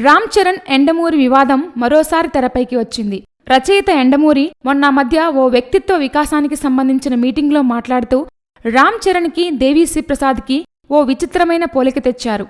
రామ్ చరణ్ ఎండమూరి వివాదం మరోసారి తెరపైకి వచ్చింది. రచయిత ఎండమూరి మొన్న మధ్య ఓ వ్యక్తిత్వ వికాసానికి సంబంధించిన మీటింగ్లో మాట్లాడుతూ రామ్ చరణ్కి దేవిశ్రీ ప్రసాద్కి ఓ విచిత్రమైన పోలిక తెచ్చారు.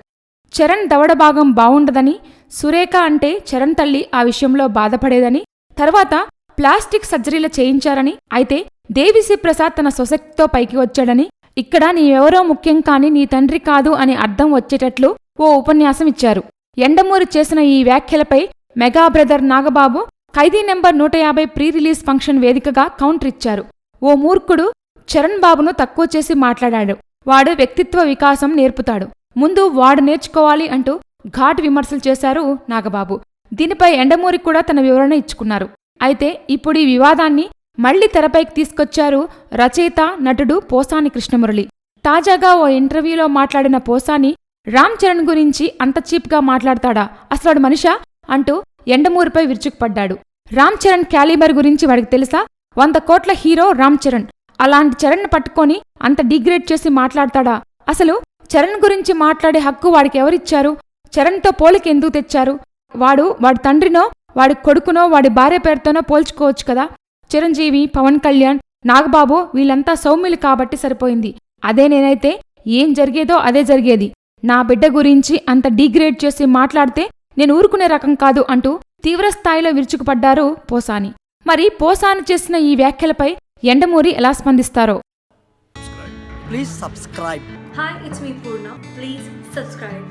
చరణ్ దవడ భాగం బావుండదని, సురేఖ అంటే చరణ్ తల్లి ఆ విషయంలో బాధపడేదని, తర్వాత ప్లాస్టిక్ సర్జరీలు చేయించారని, అయితే దేవిశ్రీ ప్రసాద్ తన స్వశక్తితో పైకి వచ్చాడని, ఇక్కడ నీవెవరో ముఖ్యం కాని నీ తండ్రి కాదు అని అర్థం వచ్చేటట్లు ఓ ఉపన్యాసం ఇచ్చారు. ఎండమూరి చేసిన ఈ వ్యాఖ్యలపై మెగా బ్రదర్ నాగబాబు ఖైదీ నెంబర్ 150 ప్రీ రిలీజ్ ఫంక్షన్ వేదికగా కౌంటర్ ఇచ్చారు. ఓ మూర్ఖుడు చరణ్ బాబును తక్కువ చేసి మాట్లాడాడు. వాడు వ్యక్తిత్వ వికాసం నేర్పుతాడు, ముందు వాడు నేర్చుకోవాలి అంటూ ఘాటు విమర్శలు చేశారు నాగబాబు. దీనిపై ఎండమూరి కూడా తన వివరణ ఇచ్చుకున్నారు. అయితే ఇప్పుడు ఈ వివాదాన్ని మళ్లీ తెరపైకి తీసుకొచ్చారు రచయిత, నటుడు పోసాని కృష్ణమురళి. తాజాగా ఓ ఇంటర్వ్యూలో మాట్లాడిన పోసాని రామ్ చరణ్ గురించి అంత చీప్గా మాట్లాడతాడా, అసలు మనిషా అంటూ ఎండమూరిపై విరుచుకుపడ్డాడు. రామ్ చరణ్ క్యాలిబర్ గురించి వాడికి తెలుసా? 100 కోట్ల హీరో రామ్ చరణ్. అలాంటి చరణ్ను పట్టుకొని అంత డిగ్రేడ్ చేసి మాట్లాడతాడా? అసలు చరణ్ గురించి మాట్లాడే హక్కు వాడికి ఎవరిచ్చారు? చరణ్తో పోలిక ఎందుకు తెచ్చారు? వాడి తండ్రినో, వాడి కొడుకునో, వాడి భార్య పేరుతోనో పోల్చుకోవచ్చు కదా. చిరంజీవి, పవన్ కళ్యాణ్, నాగబాబు వీళ్ళంతా సౌమ్యులు కాబట్టి సరిపోయింది. అదే నేనైతే ఏం జరిగేదో అదే జరిగేది. నా బిడ్డ గురించి అంత డిగ్రేడ్ చేసి మాట్లాడితే నేను ఊరుకునే రకం కాదు అంటూ తీవ్రస్థాయిలో విరుచుకుపడ్డారు పోసాని. మరి పోసాని చేసిన ఈ వ్యాఖ్యలపై ఎండమూరి ఎలా స్పందిస్తారో. Please subscribe. Hi, it's me Purna. Please subscribe.